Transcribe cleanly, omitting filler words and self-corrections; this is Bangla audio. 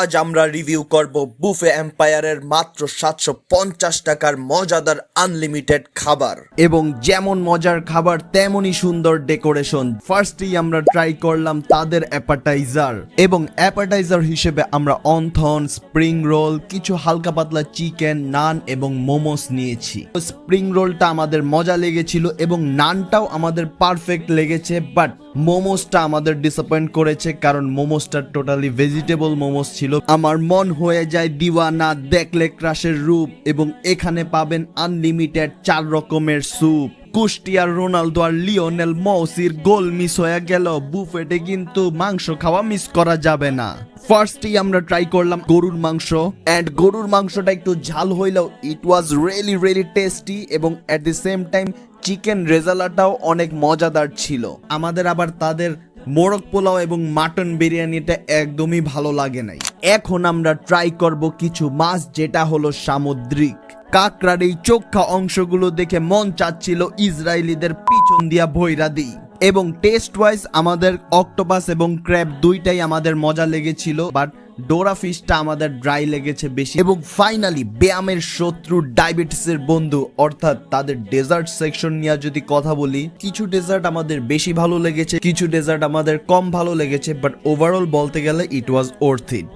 আজ আমরা রিভিউ করব বুফে এম্পায়ারের মাত্র 750 টাকার মজাদার আনলিমিটেড খাবার এবং যেমন মজার খাবার তেমনই সুন্দর ডেকোরেশন। ফার্স্টেই আমরা ট্রাই করলাম তাদের অ্যাপাটাইজার এবং অ্যাপাটাইজার হিসেবে আমরা অন্থন, স্প্রিং রোল, কিছু হালকা পাতলা চিকেন, নান এবং মোমোস নিয়েছি। স্প্রিং রোলটা আমাদের মজা লেগেছিল এবং নানটাও আমাদের পারফেক্ট লেগেছে, বাট মোমোসটা আমাদের ডিসঅ্যাপয়েন্ট করেছে কারণ মোমোসটা টোটালি ভেজিটেবল মোমোস ছিল। আমার মন হয়ে যায় দিওয়ানা দেখলে ক্রাশের রূপ। এবং এখানে পাবেন আনলিমিটেড 4 রকমের স্যুপ। কুষ্টিয়ার রোনালদো আর লিওনেল মেসির গোল মিস হয়ে গেল, বুফেটে কিন্তু মাংস খাওয়া মিস করা যাবে না। ফার্স্টেই আমরা ট্রাই করলাম গরুর মাংস, এন্ড গরুর মাংসটা একটু ঝাল হইলেও ইট ওয়াজ রিয়েলি টেস্টি এবং এট দি সেম টাইম চিকেন রেজালাটাও অনেক মজাদার ছিল। আমাদের আবার তাদের মোরগ পোলাও এবং মাটন বিরিয়ানিটা একদমই ভালো লাগে নাই। এখন আমরা ট্রাই করব কিছু মাছ, যেটা হলো সামুদ্রিক কাঁকড়ার এই চোখা অংশগুলো দেখে মন চাচ্ছিল ইসরায়েলিদের পিছন দিয়া ভৈরা দিই। এবং টেস্ট ওয়াইজ আমাদের অক্টোপাস এবং ক্র্যাব দুইটাই আমাদের মজা লেগেছিল, বাট ডোরা ফিশটা আমাদের ড্রাই লেগেছে বেশি। এবং ফাইনালি ব্যায়ামের শত্রু ডায়াবেটিসের বন্ধু অর্থাৎ তাদের ডেজার্ট সেকশন নিয়ে যদি কথা বলি, কিছু ডেজার্ট আমাদের বেশি ভালো লেগেছে, কিছু ডেজার্ট আমাদের কম ভালো লেগেছে, বাট ওভারঅল বলতে গেলে ইট ওয়াজ ওর্থ ইট।